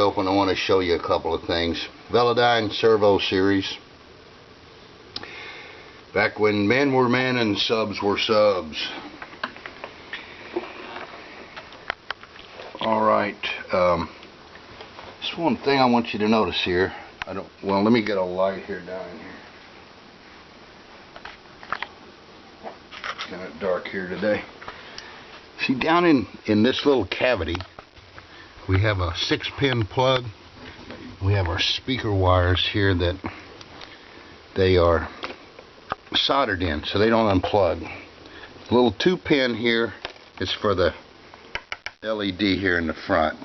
Open, I want to show you a couple of things. Velodyne servo series. Back when men were men and subs were subs. Alright, just one thing I want you to notice here. Well, let me get a light here down in here. It's kind of dark here today. See, down in this little cavity, we have a 6-pin plug. We have our speaker wires here that they are soldered in, so they don't unplug. The little 2-pin here is for the LED here in the front.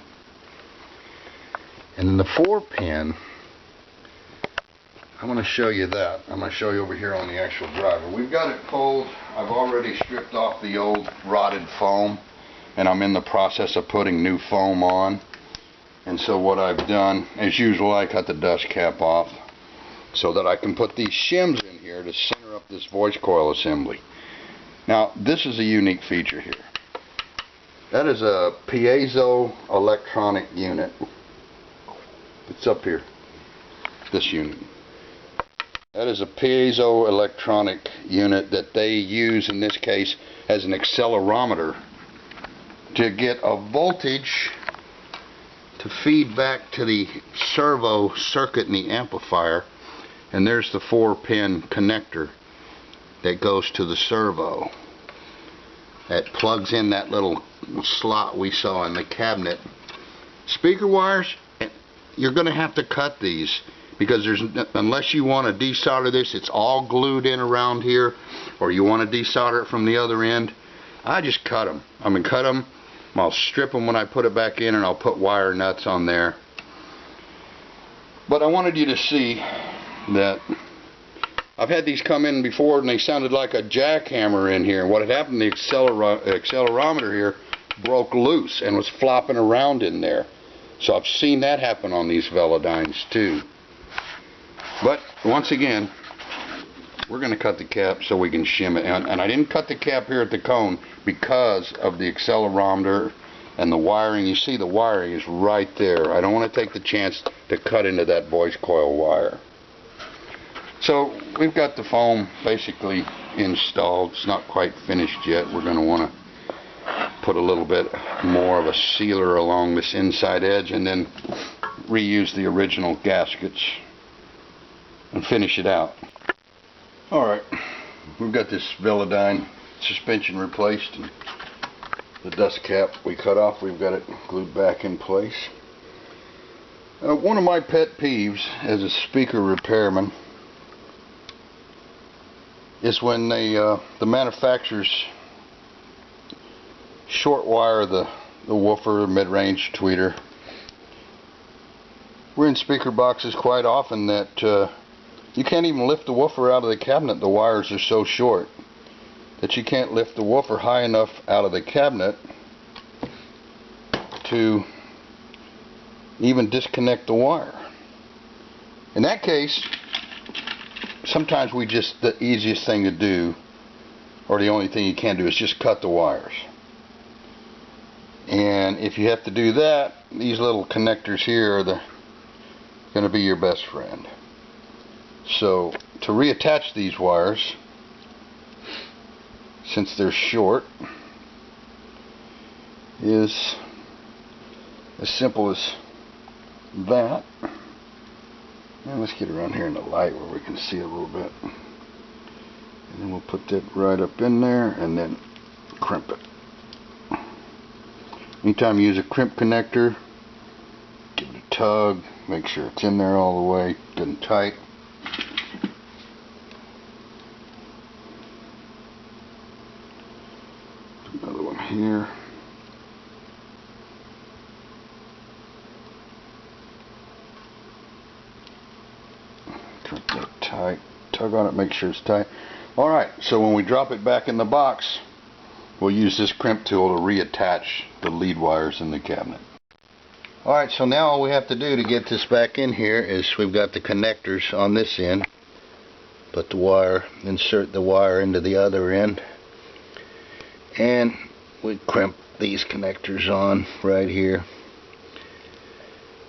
And the 4-pin, I'm going to show you that. I'm going to show you over here on the actual driver. We've got it pulled. I've already stripped off the old rotted foam, and I'm in the process of putting new foam on. And so what I've done, as usual, I cut the dust cap off so that I can put these shims in here to center up this voice coil assembly. Now, this is a unique feature here. That is a piezo electronic unit. It's up here, this unit. That is a piezo electronic unit that they use in this case as an accelerometer to get a voltage to feed back to the servo circuit in the amplifier. And there's the 4-pin connector that goes to the servo. That plugs in that little slot we saw in the cabinet. Speaker wires, you're going to have to cut these, because unless you want to desolder this, it's all glued in around here, or you want to desolder it from the other end. I just cut them. I'm going to cut them. I'll strip them when I put it back in, and I'll put wire nuts on there. But I wanted you to see that I've had these come in before, and they sounded like a jackhammer in here. And what had happened, the accelerometer here broke loose and was flopping around in there. So I've seen that happen on these Velodynes too. But once again, we're going to cut the cap so we can shim it. And I didn't cut the cap here at the cone because of the accelerometer and the wiring. You see the wiring is right there. I don't want to take the chance to cut into that voice coil wire. So we've got the foam basically installed. It's not quite finished yet. We're going to want to put a little bit more of a sealer along this inside edge and then reuse the original gaskets and finish it out. Alright, we've got this Velodyne suspension replaced, and the dust cap we cut off, we've got it glued back in place. One of my pet peeves as a speaker repairman is when the manufacturers short wire the woofer, mid-range tweeter. We're in speaker boxes quite often that you can't even lift the woofer out of the cabinet. The wires are so short that you can't lift the woofer high enough out of the cabinet to even disconnect the wire. In that case, sometimes the easiest thing to do, or the only thing you can do, is just cut the wires. And if you have to do that, these little connectors here are going to be your best friend. So to reattach these wires, since they're short, is as simple as that. And let's get around here in the light where we can see a little bit. And then we'll put that right up in there and then crimp it. Anytime you use a crimp connector, give it a tug, make sure it's in there all the way, good and tight. Another one here. Crimp that tight, tug on it, make sure it's tight. Alright, so when we drop it back in the box, we'll use this crimp tool to reattach the lead wires in the cabinet. Alright, so now all we have to do to get this back in here is we've got the connectors on this end. Put the wire, insert the wire into the other end, and we crimp these connectors on right here.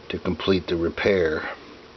to complete the repair.